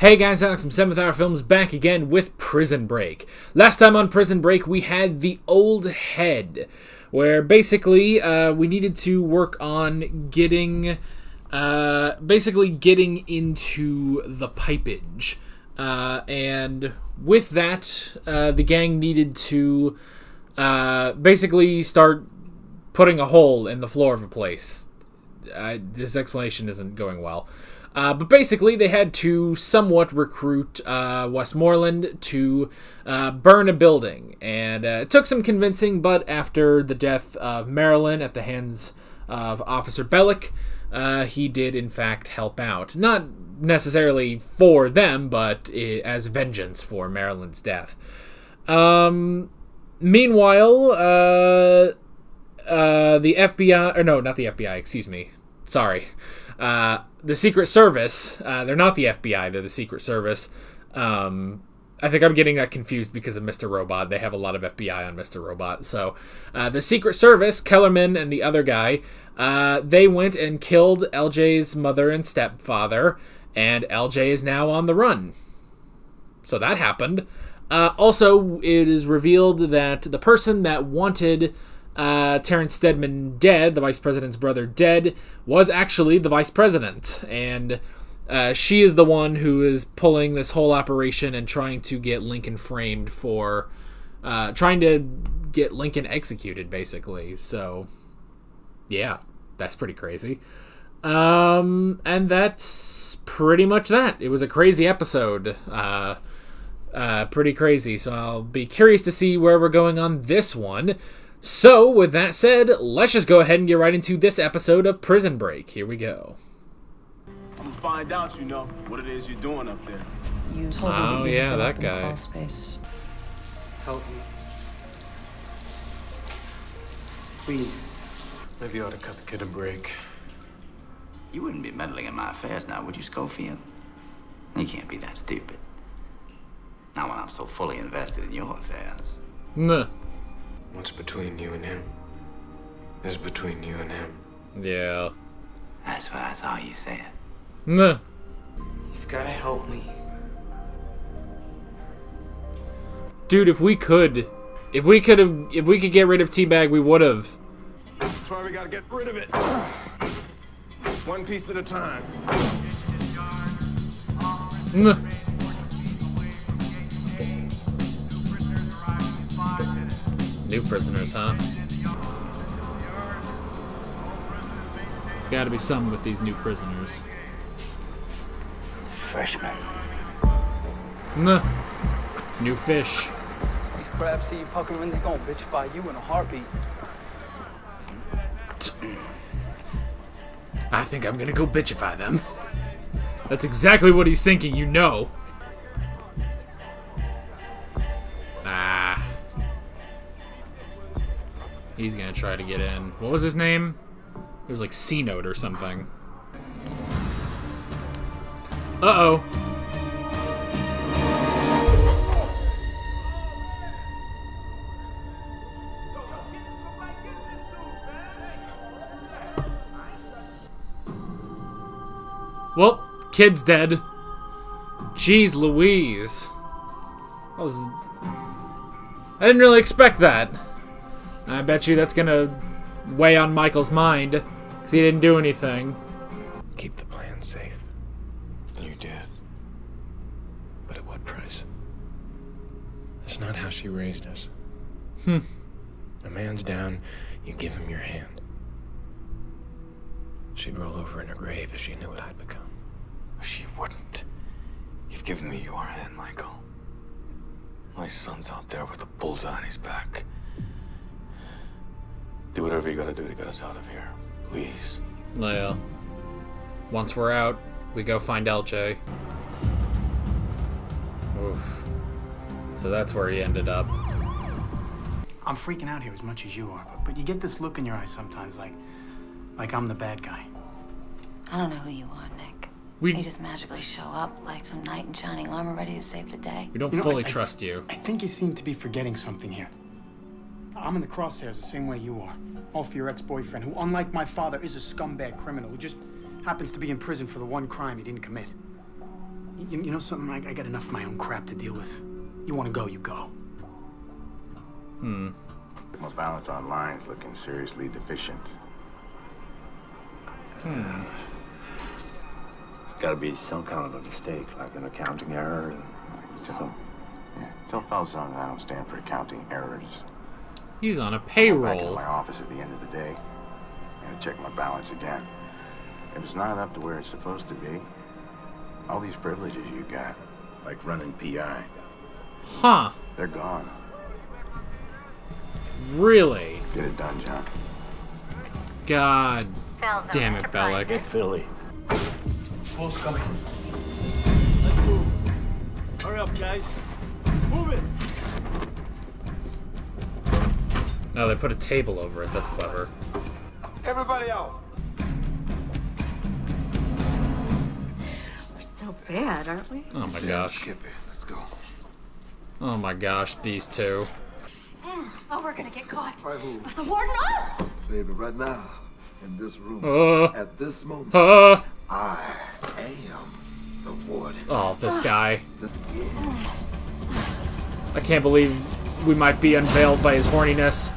Hey guys, Alex from 7th Hour Films back again with Prison Break. Last time on Prison Break we had the old head, where basically we needed to work on getting into the pipage. And with that, the gang needed to basically start putting a hole in the floor of a place. This explanation isn't going well. But basically, they had to somewhat recruit Westmoreland to burn a building. And it took some convincing, but after the death of Marilyn at the hands of Officer Bellick, he did, in fact, help out. Not necessarily for them, but as vengeance for Marilyn's death. Meanwhile, the FBI... Or no, not the FBI, excuse me. Sorry. The Secret Service, they're not the FBI, they're the Secret Service. I think I'm getting that confused because of Mr. Robot. They have a lot of FBI on Mr. Robot. So, the Secret Service, Kellerman and the other guy, they went and killed LJ's mother and stepfather, and LJ is now on the run. So that happened. Also, it is revealed that the person that wanted Terrence Steadman dead, the vice president's brother dead, was actually the vice president. And she is the one who is pulling this whole operation and trying to get Lincoln framed for... trying to get Lincoln executed, basically. So, yeah, that's pretty crazy. And that's pretty much that. It was a crazy episode. Pretty crazy. So I'll be curious to see where we're going on this one. So, with that said, let's just go ahead and get right into this episode of Prison Break. Here we go. I'm gonna find out, you know, what it is you're doing up there. You told me Oh, that yeah, that guy. crawl space. Help me. Please. Maybe you ought to cut the kid a break. You wouldn't be meddling in my affairs now, would you, Schofield? You can't be that stupid. Not when I'm so fully invested in your affairs. Nah. What's between you and him is between you and him. Yeah. That's what I thought you said. Nah. You've got to help me. Dude, if we could get rid of Teabag, we would have. That's why we gotta get rid of it. One piece at a time. Nah. New prisoners, huh? There's gotta be something with these new prisoners. Freshman. Nah. New fish. These crabs see you puckering, they gonna bitchify you in a heartbeat. I think I'm gonna go bitchify them. That's exactly what he's thinking, you know. Ah. He's gonna try to get in. What was his name? It was like C-Note or something. Uh-oh. Well, kid's dead. Jeez Louise. I didn't really expect that. I bet you that's gonna weigh on Michael's mind, because he didn't do anything. Keep the plan safe. And you did. But at what price? That's not how she raised us. A man's down, you give him your hand. She'd roll over in her grave if she knew what I'd become. She wouldn't. You've given me your hand, Michael. My son's out there with a bullseye on his back. Do whatever you gotta do to get us out of here. Please. Yeah. Once we're out, we go find LJ. Oof. So that's where he ended up. I'm freaking out here as much as you are, but you get this look in your eyes sometimes like I'm the bad guy. I don't know who you are, Nick. You just magically show up like some knight in shining armor ready to save the day. We don't fully trust you. I think you seem to be forgetting something here. I'm in the crosshairs the same way you are. All for your ex-boyfriend, who, unlike my father, is a scumbag criminal who just happens to be in prison for the one crime he didn't commit. You know something? I got enough of my own crap to deal with. You want to go, you go. My balance online is looking seriously deficient. It's got to be some kind of a mistake, like an accounting error. Tell Falzon I don't stand for accounting errors. He's on a Back in payroll. my office at the end of the day. I'm gonna check my balance again. If it's not up to where it's supposed to be, all these privileges you got, like running PI, Huh. they're gone. Really? Get it done, John. God damn it, Bellic. Get Philly. Bull's coming. Let's move. Hurry up, guys. Move it. Oh, they put a table over it. That's clever. Everybody out. We're so bad, aren't we? Oh my gosh. Skip it. Let's go. Oh my gosh, these two. Oh, we're gonna get caught. By who? By the warden. Oh! Baby, right now, in this room, at this moment, Uh, I am the warden. oh, this guy. This is I can't believe we might be unveiled by his horniness.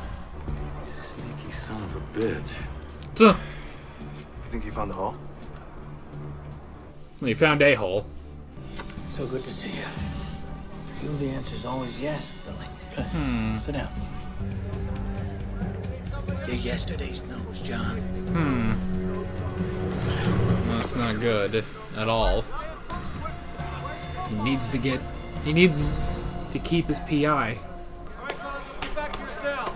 Sneaky son of a bitch. Tuh. You think you found the hole? He found a hole. So good to see you. For you, the answer's always yes, Philly. Sit down. You're yesterday's nose, John. That's not good at all. He needs to keep his PI. Get back to your cell.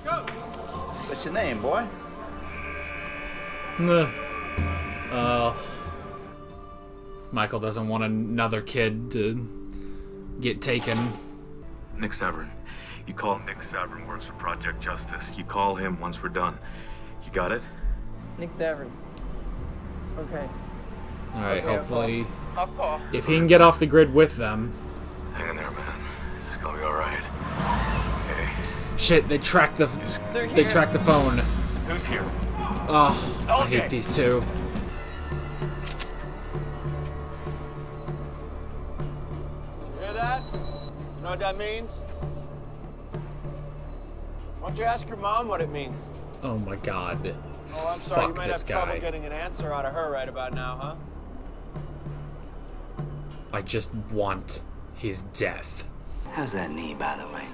Go. What's your name, boy? Michael doesn't want another kid to get taken. Nick Severin. You call Nick Severin, works for Project Justice. You call him once we're done. You got it? Nick Severin. Okay. Alright, Okay, hopefully, I'll call. if he can get off the grid with them. Hang in there, man. It's gonna be all right. Hey, Shit, they tracked the They're they here. tracked the phone. who's here? Oh, I hate these two. You hear that? You know what that means? Why don't you ask your mom what it means? Oh my god. Oh, I'm sorry. You Fuck might this have trouble guy. getting an answer out of her right about now, huh? I just want his death. How's that knee, by the way?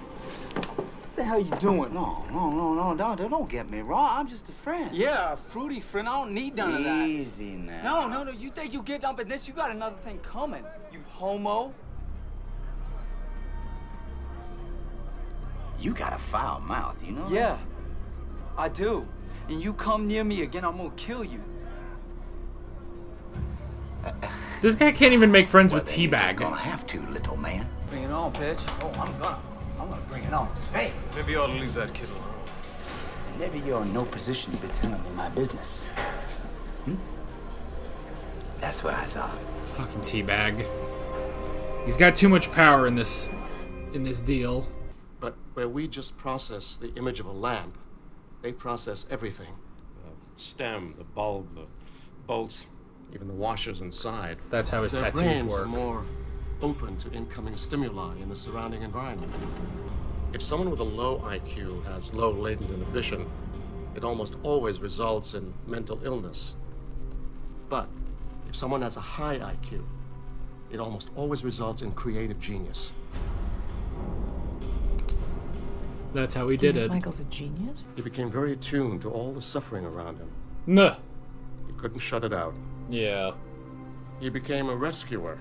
What the hell you doing? No, don't get me wrong. I'm just a friend. Yeah, a fruity friend. I don't need none of that. Easy now. No. You think you get up in this? You got another thing coming. You homo. You got a foul mouth, you know? Yeah, I do. And you come near me again, I'm gonna kill you. This guy can't even make friends Well, with then you're just Teabag. gonna have to, little man. Bring it on, bitch. Oh, I'm gonna bring it on. Spades. Maybe you ought to leave that kid alone. Maybe you're in no position to be telling me my business. That's what I thought. Fucking Teabag. He's got too much power in this deal. But where we just process the image of a lamp, they process everything. The stem, the bulb, the bolts, even the washers inside. That's how his Their tattoos brains work. are more open to incoming stimuli in the surrounding environment. If someone with a low IQ has low latent inhibition, it almost always results in mental illness. But if someone has a high IQ, it almost always results in creative genius. That's how he did it. Michael's a genius? He became very attuned to all the suffering around him. Nuh. He couldn't shut it out. Yeah. He became a rescuer.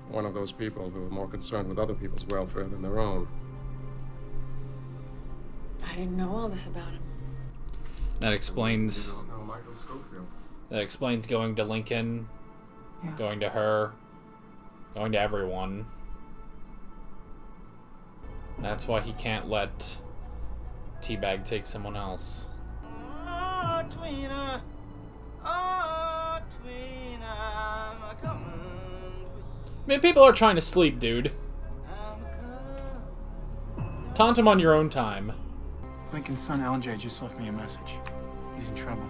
One of those people who are more concerned with other people's welfare than their own. I didn't know all this about him. That explains. You don't know Michael Schofield. That explains going to Lincoln, Yeah. going to her, going to everyone. That's why he can't let Teabag take someone else. Oh, Tweener. Oh, Tweener. I'm coming for you. Man, people are trying to sleep, dude. Taunt him on your own time. Lincoln's son, LJ, just left me a message. He's in trouble.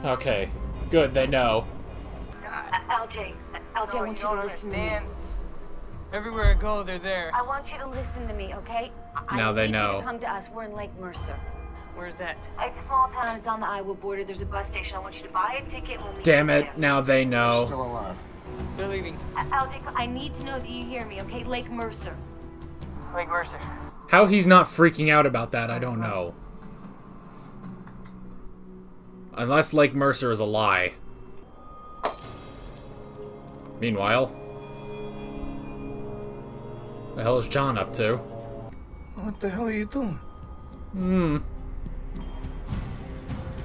Okay, good, they know. LJ, LJ, I want you to listen to me. Everywhere I go, they're there. I want you to listen to me, okay? Now they I need know. you to come to us. We're in Lake Mercer. Where's that? It's a small town. It's on the Iowa border. There's a bus station. I want you to buy a ticket. We'll meet Damn you it, there. now they know. Still alive. They're leaving. LJ, I need to know that you hear me, okay? Lake Mercer. Lake Mercer. How he's not freaking out about that, I don't know. Unless Lake Mercer is a lie. Meanwhile, the hell is John up to? What the hell are you doing?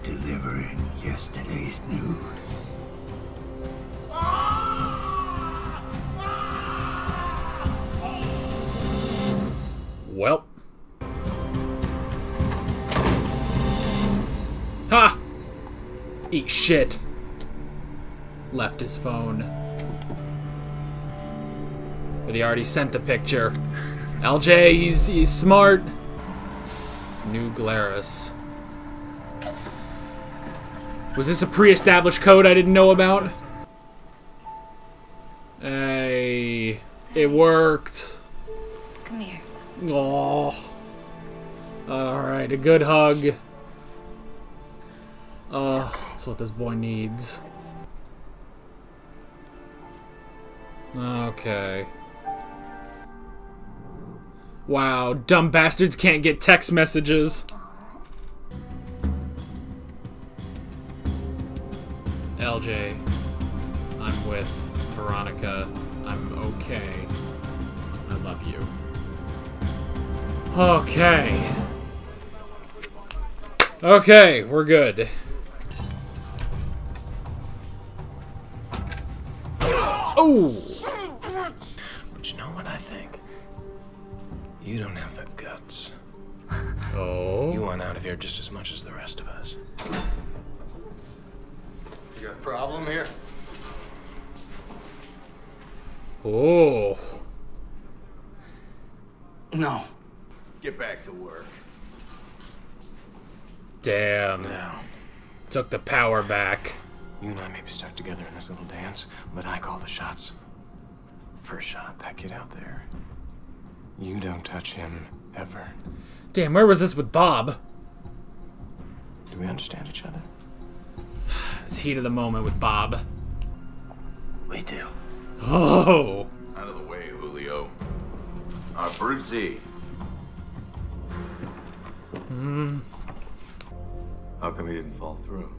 Delivering yesterday's news. Welp. Ha! Eat shit. Left his phone. But he already sent the picture. LJ, he's smart. New Glarus. Was this a pre-established code I didn't know about? Hey, it worked. Come here. Oh. Alright, a good hug. Oh, that's what this boy needs. Okay. Wow, dumb bastards can't get text messages. LJ, I'm with Veronica. I'm okay. I love you. Okay. Okay, we're good. Oh! But you know what I think? You don't have the guts. Oh? You want out of here just as much as the rest of us. You got a problem here? Oh. No. Get back to work. Damn. Now, Took the power back. you and I may be stuck together in this little dance, but I call the shots. First shot, that kid out there. You don't touch him ever. Damn, where was this with Bob? Do we understand each other? It was heat of the moment with Bob. We do. Oh. Out of the way, Julio. Birdsie. How come he didn't fall through?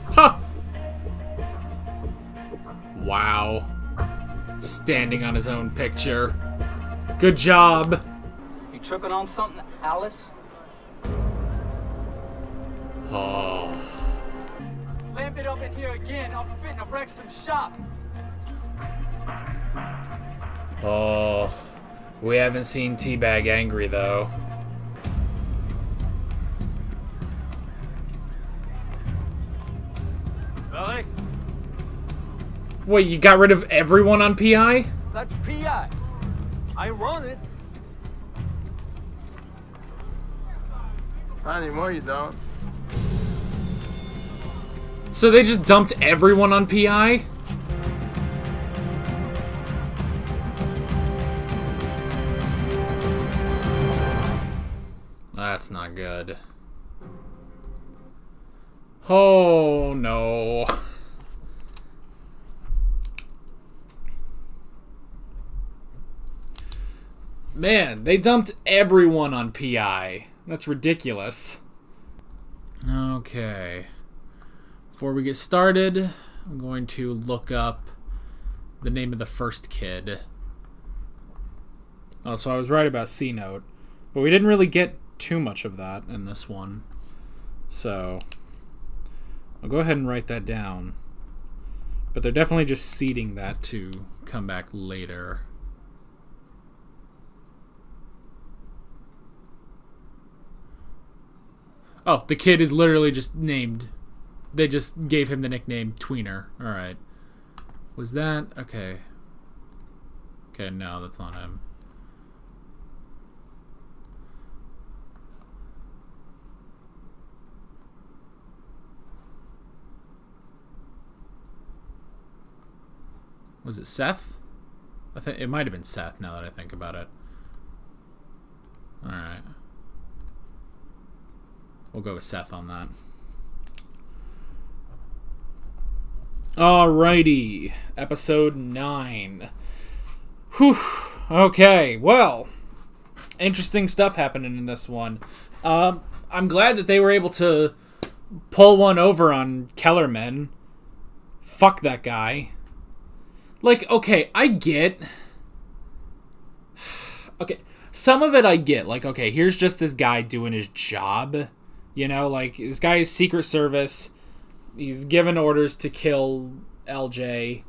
Ha! Wow. Standing on his own picture. Good job. You tripping on something, Alice? Oh. Lamp it up in here again. I'm fitting to wreck some shop. Oh. We haven't seen Teabag angry, though. Belly? Wait, you got rid of everyone on PI? That's PI. I run it. Not anymore, you don't. So they just dumped everyone on PI? That's not good. Oh no. Man, they dumped everyone on PI. That's ridiculous. Okay. Before we get started, I'm going to look up the name of the first kid. Oh, so I was right about C-Note. But we didn't really get too much of that in this one. So, I'll go ahead and write that down. But they're definitely just seeding that to come back later. Oh, the kid is literally just named. They just gave him the nickname Tweener. Alright. Was that? Okay. Okay, no, that's not him. Was it Seth? I think it might have been Seth now that I think about it. Alright. We'll go with Seth on that. Alrighty. Episode 9. Whew. Okay, well. Interesting stuff happening in this one. I'm glad that they were able to pull one over on Kellerman. Fuck that guy. Like, okay, I get... Okay, some of it I get. Like, okay, here's just this guy doing his job. You know, like, this guy is Secret Service. He's given orders to kill LJ.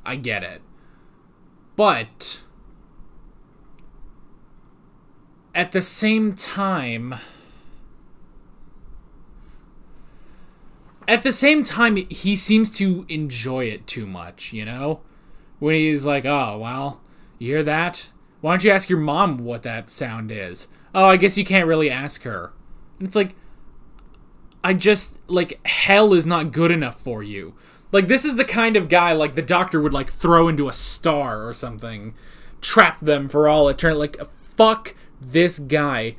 I get it. But... at the same time... he seems to enjoy it too much, you know? When he's like, oh, well, you hear that? Why don't you ask your mom what that sound is? Oh, I guess you can't really ask her. And it's like, hell is not good enough for you. Like, this is the kind of guy, like, the Doctor would, like, throw into a star or something. Trap them for all eternity. Like, fuck this guy.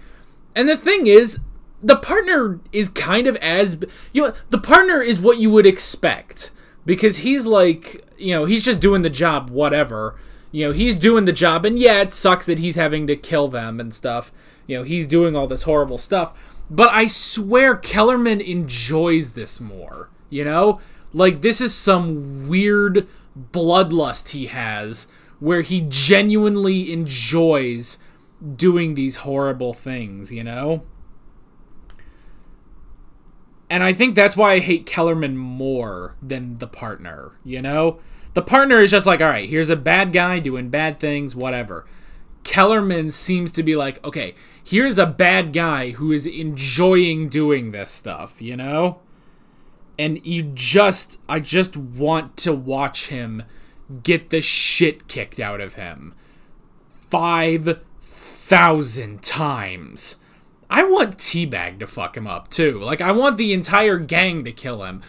And the thing is, the partner is kind of as... You know, the partner is what you would expect. Because he's like, you know, he's just doing the job, whatever. You know, he's doing the job, and yeah, it sucks that he's having to kill them and stuff. You know, he's doing all this horrible stuff. But I swear Kellerman enjoys this more, you know? Like, this is some weird bloodlust he has where he genuinely enjoys doing these horrible things, you know? And I think that's why I hate Kellerman more than the partner, you know? The partner is just like, alright, here's a bad guy doing bad things, whatever. Kellerman seems to be like, okay, here's a bad guy who is enjoying doing this stuff, you know? And I just want to watch him get the shit kicked out of him. 5,000 times. I want Teabag to fuck him up, too. Like, I want the entire gang to kill him.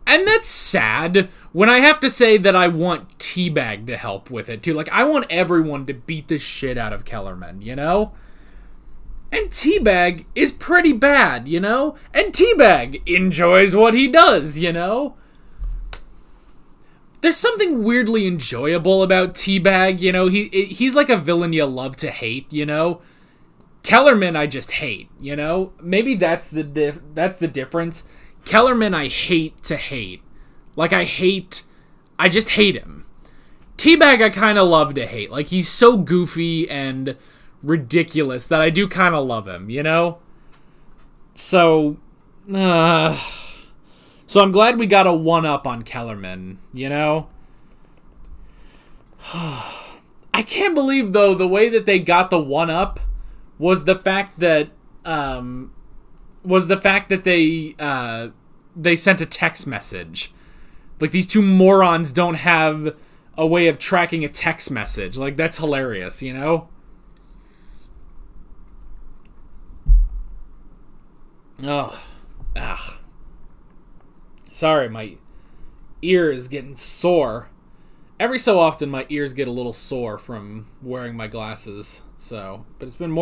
And that's sad when I have to say that I want Teabag to help with it, too. Like, I want everyone to beat the shit out of Kellerman, you know? And Teabag is pretty bad, you know? And Teabag enjoys what he does, you know? There's something weirdly enjoyable about Teabag, you know? He's like a villain you love to hate, you know? Kellerman I just hate, you know? Maybe that's the difference. Kellerman I hate to hate. Like, I just hate him. Teabag I kind of love to hate. Like, he's so goofy and ridiculous that I do kind of love him, you know? So I'm glad we got a 1-up on Kellerman, you know? I can't believe, though, the way that they got the 1-up was the fact that they sent a text message. Like, these two morons don't have a way of tracking a text message. Like, that's hilarious, you know? Sorry, my ear is getting sore. Every so often, my ears get a little sore from wearing my glasses. So, but it's been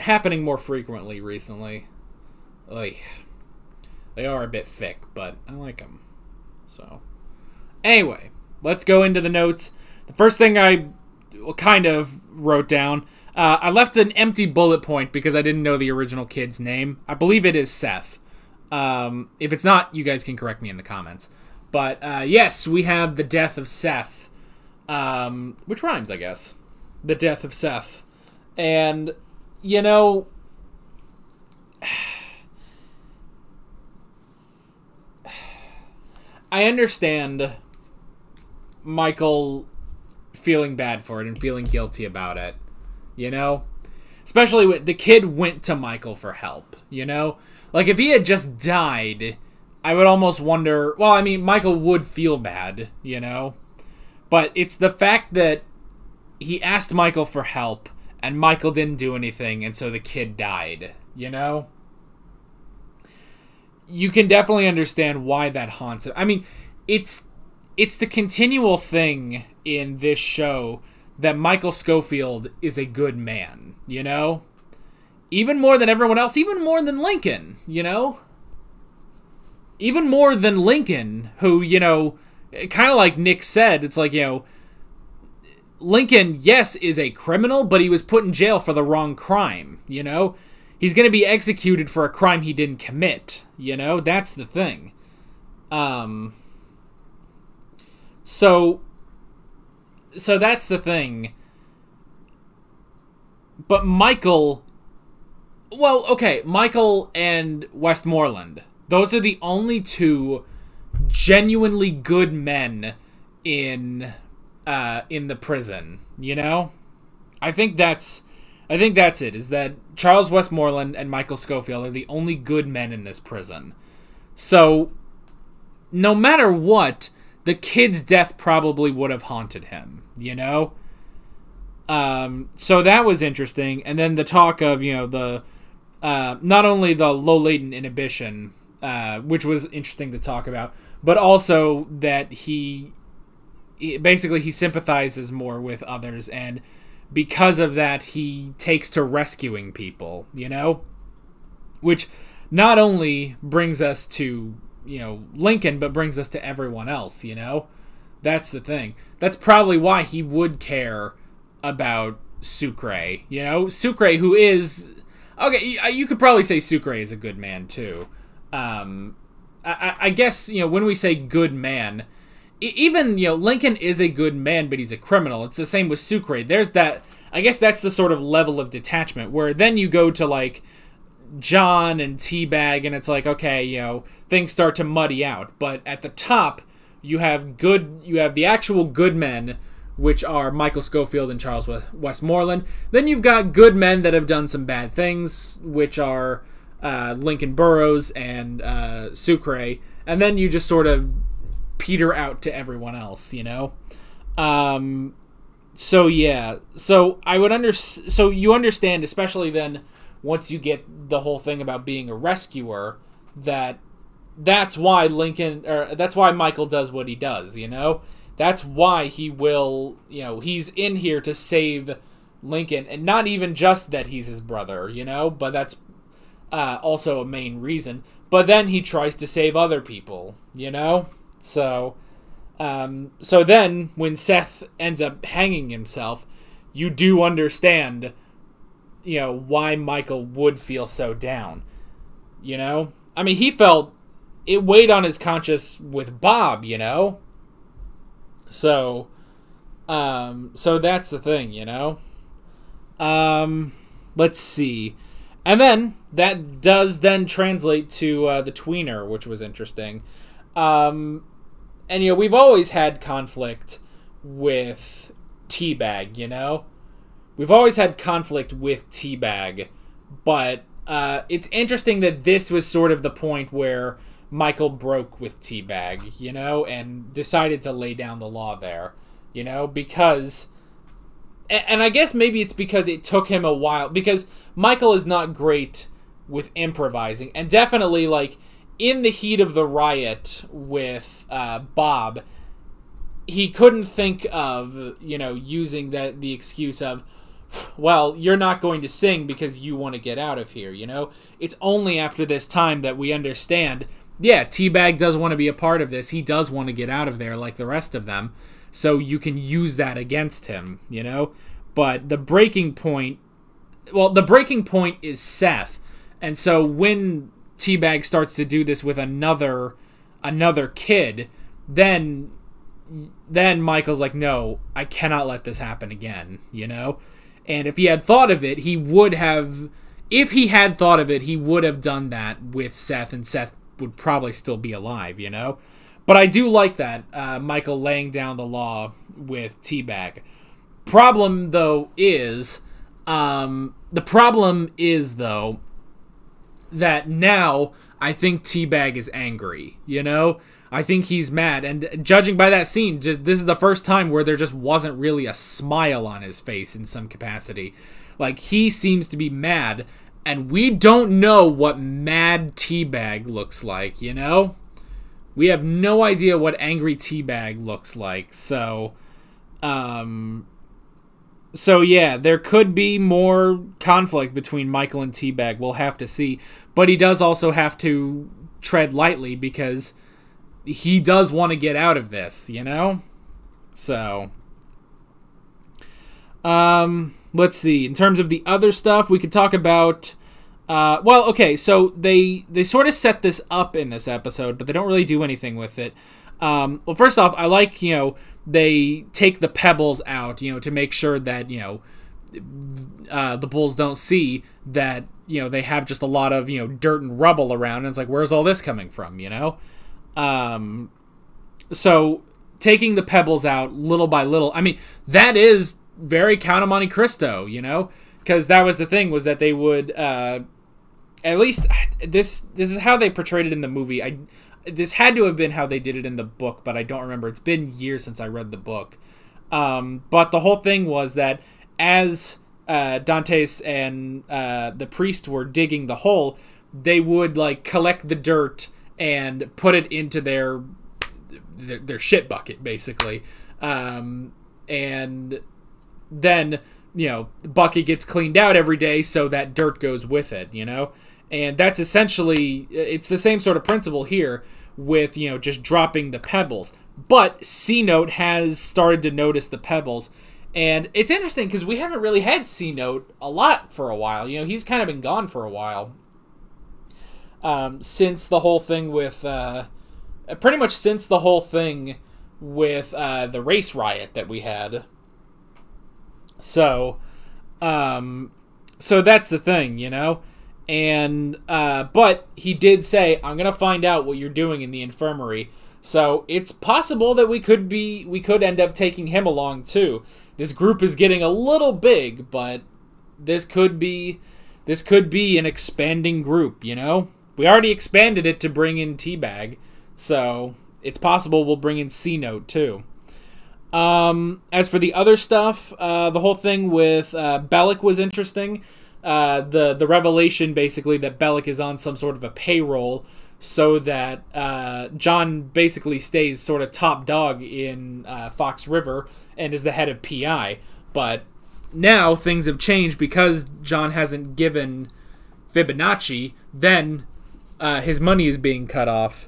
happening more frequently recently. Like, they are a bit thick, but I like them. So, anyway, let's go into the notes. The first thing I kind of wrote down, I left an empty bullet point because I didn't know the original kid's name. I believe it is Seth. If it's not, you guys can correct me in the comments. But, yes, we have the death of Seth. Which rhymes, I guess. The death of Seth. And, you know, I understand Michael feeling bad for it and feeling guilty about it, you know? Especially when the kid went to Michael for help, you know? Like, if he had just died, I would almost wonder... Well, I mean, Michael would feel bad, you know? But it's the fact that he asked Michael for help, and Michael didn't do anything, and so the kid died, you know? You can definitely understand why that haunts him. I mean, it's it's the continual thing in this show that Michael Scofield is a good man, you know? Even more than everyone else, even more than Lincoln, you know? Even more than Lincoln, who, you know, kind of like Nick said, it's like, you know, Lincoln, yes, is a criminal, but he was put in jail for the wrong crime, you know? He's going to be executed for a crime he didn't commit, you know? That's the thing. So that's the thing. But Michael... Well, okay, Michael and Westmoreland. Those are the only two genuinely good men in the prison, you know? I think that's it, is that Charles Westmoreland and Michael Scofield are the only good men in this prison. So, no matter what, the kid's death probably would have haunted him, you know? So that was interesting. And then the talk of, you know, the not only the low latent inhibition, which was interesting to talk about, but also that he sympathizes more with others, and because of that, he takes to rescuing people, you know? Which not only brings us to, you know, Lincoln, but brings us to everyone else, you know? That's the thing. That's probably why he would care about Sucre, you know? Sucre, who is... Okay, you could probably say Sucre is a good man, too. I guess, you know, when we say good man... Even, you know, Lincoln is a good man, but he's a criminal. It's the same with Sucre. There's that... I guess that's the sort of level of detachment, where then you go to, like, John and Teabag, and it's like, okay, you know, things start to muddy out. But at the top, you have the actual good men, which are Michael Scofield and Charles Westmoreland. Then you've got good men that have done some bad things, which are Lincoln Burrows and Sucre. And then you just sort of peter out to everyone else, you know? So yeah, so so you understand, especially then once you get the whole thing about being a rescuer, that's why Michael does what he does, you know? That's why he will, you know, he's in here to save Lincoln, and not even just that he's his brother, you know, but that's also a main reason. But then he tries to save other people, you know? So then when Seth ends up hanging himself, you do understand, you know, why Michael would feel so down, you know? I mean, it weighed on his conscience with Bob, you know? So that's the thing, you know? Let's see. And then, that does then translate to the tweener, which was interesting. And, you know, we've always had conflict with Teabag, you know? We've always had conflict with Teabag, but it's interesting that this was sort of the point where Michael broke with Teabag, you know, and decided to lay down the law there, you know, because... And I guess maybe it's because it took him a while, because Michael is not great with improvising, and definitely, like, in the heat of the riot with Bob, he couldn't think of, you know, using the excuse of, well, you're not going to sing because you want to get out of here, you know? It's only after this time that we understand, yeah, Teabag does want to be a part of this. He does want to get out of there like the rest of them, so you can use that against him, you know? But the breaking point is Seth. And so when Teabag starts to do this with another kid, then Michael's like, no, I cannot let this happen again, you know? And if he had thought of it, he would have done that with Seth, and Seth would probably still be alive, you know? But I do like that, Michael laying down the law with Teabag. Problem, though, is that now I think Teabag is angry, you know? I think he's mad, and judging by that scene, this is the first time where there just wasn't really a smile on his face in some capacity. Like, he seems to be mad, and we don't know what mad Teabag looks like, you know? We have no idea what angry Teabag looks like. So yeah, there could be more conflict between Michael and Teabag. We'll have to see. But he does also have to tread lightly because he does want to get out of this, you know? So, let's see. In terms of the other stuff, we could talk about... well, okay, so they sort of set this up in this episode, but they don't really do anything with it. Well, first off, I like, they take the pebbles out, to make sure that, the bulls don't see that, they have just a lot of, dirt and rubble around. And it's like, where's all this coming from, So taking the pebbles out little by little, I mean, that is very Count of Monte Cristo, because that was the thing, was that they would, at least this is how they portrayed it in the movie. This had to have been how they did it in the book, but I don't remember. It's been years since I read the book. But the whole thing was that as Dantes and the priest were digging the hole, they would like collect the dirt and put it into their shit bucket, basically. And then, the bucket gets cleaned out every day, so that dirt goes with it, And that's essentially, it's the same sort of principle here with, just dropping the pebbles. But C-Note has started to notice the pebbles. And it's interesting because we haven't really had C-Note a lot for a while. He's kind of been gone for a while. Since the whole thing with, pretty much since the whole thing with the race riot that we had. So that's the thing, And, but he did say, I'm going to find out what you're doing in the infirmary. So it's possible that we could end up taking him along too. This group is getting a little big, but this could be an expanding group, We already expanded it to bring in Teabag, so it's possible we'll bring in C-Note too. As for the other stuff, the whole thing with Bellic was interesting. The revelation, basically, that Bellic is on some sort of a payroll so that John basically stays sort of top dog in Fox River and is the head of PI. But now things have changed because John hasn't given Fibonacci, then his money is being cut off.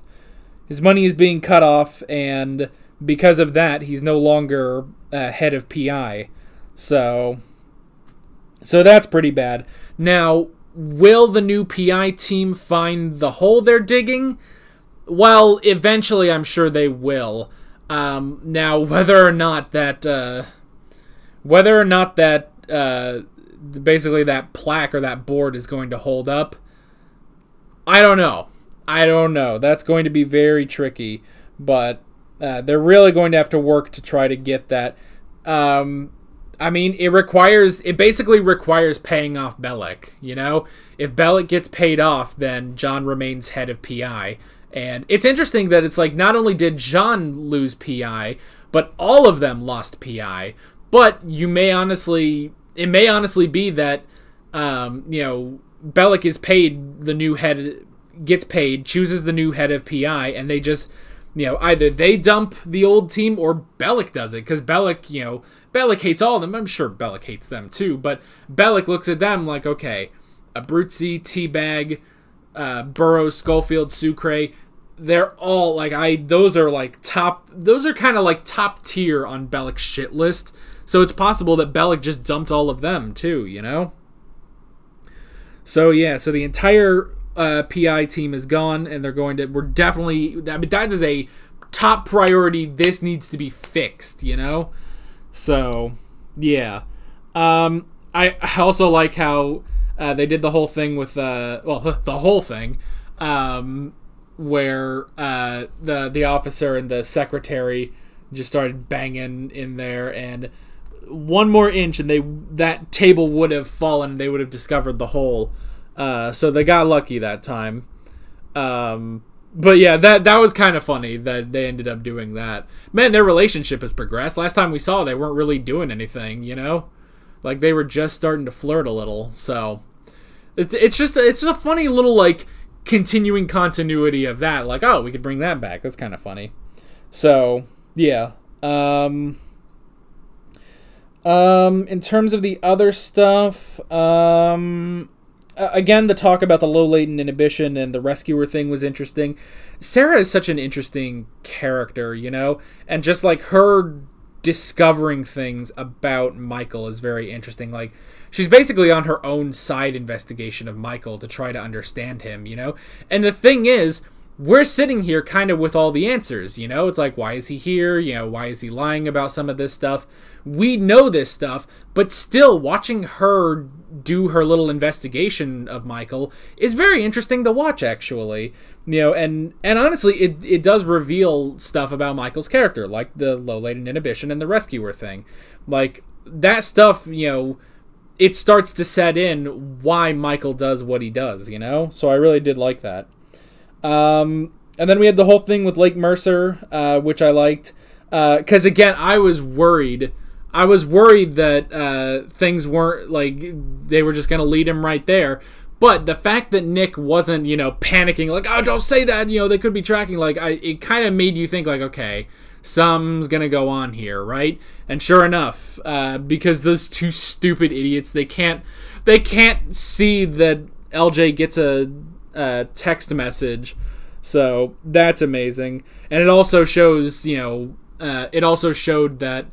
And because of that, he's no longer head of PI. So that's pretty bad. Now, will the new PI team find the hole they're digging? Well, eventually I'm sure they will. Now, whether or not that basically that plaque or that board is going to hold up, I don't know. That's going to be very tricky, but they're really going to have to work to try to get that. I mean, it basically requires paying off Bellic, If Bellic gets paid off, then John remains head of PI. And it's interesting that it's like, not only did John lose PI, but all of them lost PI. But it may honestly be that, Bellic is paid the new head, gets paid, chooses the new head of PI, and they just, either they dump the old team or Bellic does it. Because Bellic, Bellic hates all of them. I'm sure Bellic hates them too, but Bellic looks at them like, okay, Abruzzi, Teabag, Burroughs, Schofield, Sucre, they're all like, those are kind of like top tier on Bellic's shit list. So it's possible that Bellic just dumped all of them too, So yeah, so the entire PI team is gone, and we're definitely, that is a top priority. This needs to be fixed, So, yeah. I also like how they did the whole thing with, the whole thing, where the officer and the secretary just started banging in there, and one more inch and that table would have fallen, and they would have discovered the hole. So they got lucky that time. But yeah, that was kind of funny that they ended up doing that. Man, their relationship has progressed. Last time we saw, they weren't really doing anything, Like, they were just starting to flirt a little. So it's just a funny little, like, continuing continuity of that. Like, oh, we could bring that back. That's kind of funny. So, yeah. In terms of the other stuff, again, the talk about the low latent inhibition and the rescuer thing was interesting. Sarah is such an interesting character, you know? And just, like, her discovering things about Michael is very interesting. Like, she's basically on her own side investigation of Michael to try to understand him, you know? And the thing is, we're sitting here kind of with all the answers, you know? It's like, why is he here? You know, why is he lying about some of this stuff? We know this stuff, but still, watching her do her little investigation of Michael is very interesting to watch, actually. You know, and honestly, it does reveal stuff about Michael's character, like the low latent inhibition and the rescuer thing. Like, that stuff, you know, it starts to set in why Michael does what he does, you know? So I really did like that. And then we had the whole thing with Lake Mercer, which I liked. Because, again, I was worried that things weren't, like, they were just going to lead him right there. But the fact that Nick wasn't, you know, panicking, like, oh, don't say that, you know, they could be tracking, like, it kind of made you think, like, okay, something's going to go on here, right? And sure enough, because those two stupid idiots, they can't see that LJ gets a text message. So that's amazing. And it also shows, you know, it also showed that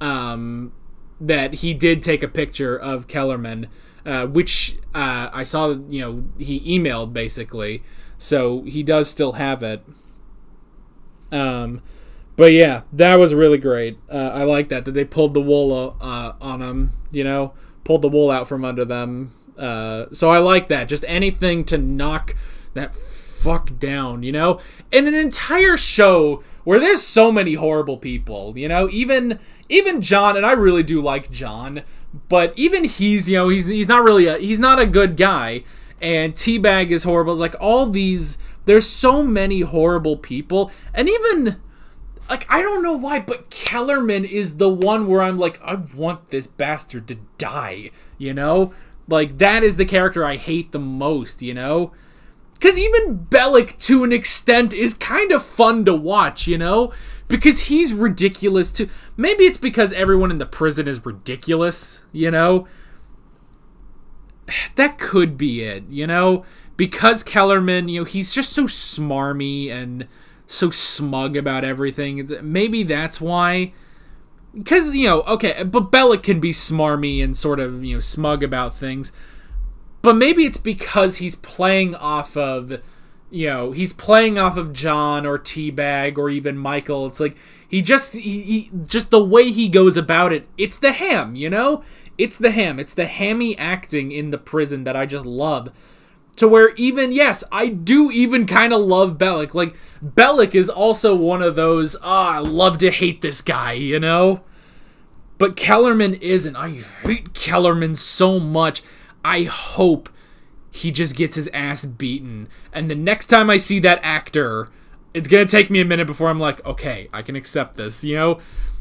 that he did take a picture of Kellerman, which I saw, you know, he emailed basically, so he does still have it. But yeah, that was really great. I like that they pulled the wool on him, you know, pulled the wool out from under them. So I like that. Just anything to knock that fuck down, you know? In an entire show where there's so many horrible people, you know, even John, and I really do like John, but even he's, you know, he's not really he's not a good guy, and Teabag is horrible. Like, all these, there's so many horrible people, and even, like, I don't know why, but Kellerman is the one where I'm like, I want this bastard to die, you know? Like, that is the character I hate the most, you know? Because even Bellick, to an extent, is kind of fun to watch, you know? Because he's ridiculous, too. Maybe it's because everyone in the prison is ridiculous, you know? That could be it, you know? Because Kellerman, you know, he's just so smarmy and so smug about everything. Maybe that's why. Because, you know, okay, but Bellick can be smarmy and sort of, you know, smug about things. But maybe it's because he's playing off of, you know, he's playing off of John or Teabag or even Michael. It's like, he just the way he goes about it, it's the ham, you know? It's the ham. It's the hammy acting in the prison that I just love. To where even, yes, I do even kind of love Bellick. Like, Bellick is also one of those, I love to hate this guy, you know? But Kellerman isn't. I hate Kellerman so much. I hope he just gets his ass beaten. And the next time I see that actor, it's going to take me a minute before I'm like, okay, I can accept this, you know?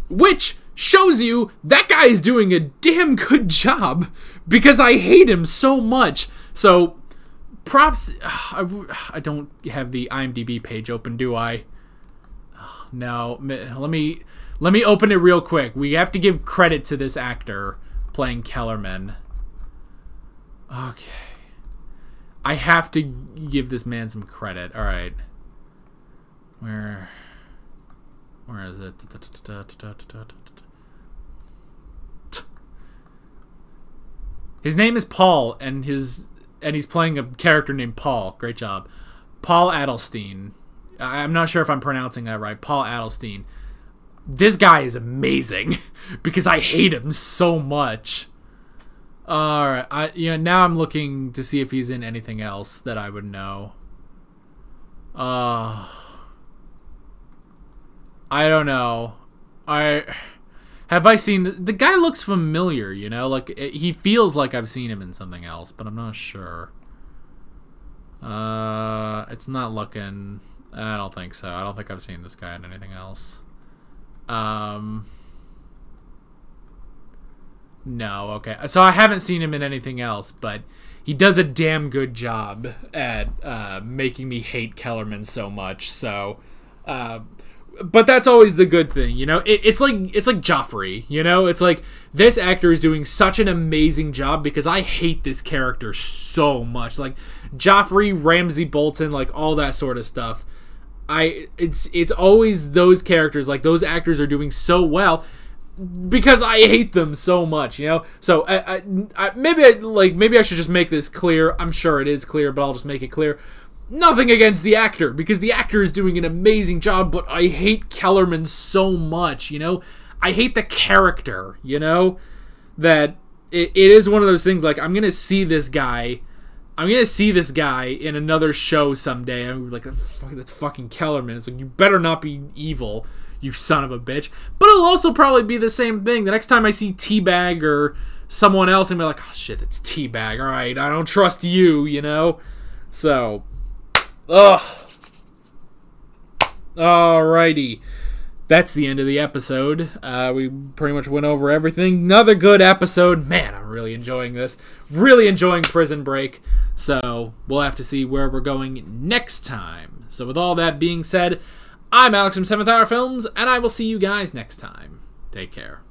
Which shows you that guy is doing a damn good job, because I hate him so much. So, props. I don't have the IMDb page open, do I? No. Let me open it real quick. We have to give credit to this actor playing Kellerman. Okay. I have to give this man some credit. All right. Where is it? His name is Paul, and he's playing a character named Paul. Great job. Paul Adelstein. I'm not sure if I'm pronouncing that right. Paul Adelstein. This guy is amazing because I hate him so much. Alright, now I'm looking to see if he's in anything else that I would know. I don't know. Have I seen... The guy looks familiar, you know? Like, he feels like I've seen him in something else, but I'm not sure. It's not looking... I don't think so. I don't think I've seen this guy in anything else. No, okay. So I haven't seen him in anything else, but he does a damn good job at making me hate Kellerman so much. So, but that's always the good thing, you know. It's like Joffrey, you know. It's like this actor is doing such an amazing job because I hate this character so much. Like Joffrey, Ramsay Bolton, like all that sort of stuff. It's always those characters, like those actors are doing so well because I hate them so much, you know. So maybe I should just make this clear. I'm sure it is clear, but I'll just make it clear. Nothing against the actor, because the actor is doing an amazing job, but I hate Kellerman so much, you know? I hate the character, you know? That it is one of those things, like, I'm gonna see this guy in another show someday. I'm like, that's fucking Kellerman. It's like, you better not be evil, you son of a bitch. But it'll also probably be the same thing. The next time I see Teabag or someone else, I'm like, oh shit, that's Teabag. Alright, I don't trust you, you know? So... ugh. Alrighty. That's the end of the episode. We pretty much went over everything. Another good episode. Man, I'm really enjoying this. Really enjoying Prison Break. So, we'll have to see where we're going next time. So, with all that being said, I'm Alex from 7th Hour Films, and I will see you guys next time. Take care.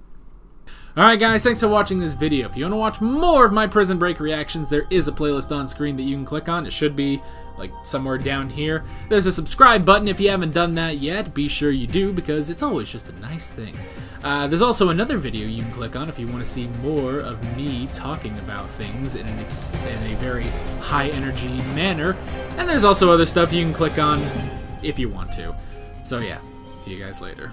Alright guys, thanks for watching this video. If you want to watch more of my Prison Break reactions, there is a playlist on screen that you can click on. It should be like somewhere down here. There's a subscribe button if you haven't done that yet. Be sure you do, because it's always just a nice thing. There's also another video you can click on if you want to see more of me talking about things in a very high energy manner. And there's also other stuff you can click on if you want to. So yeah, see you guys later.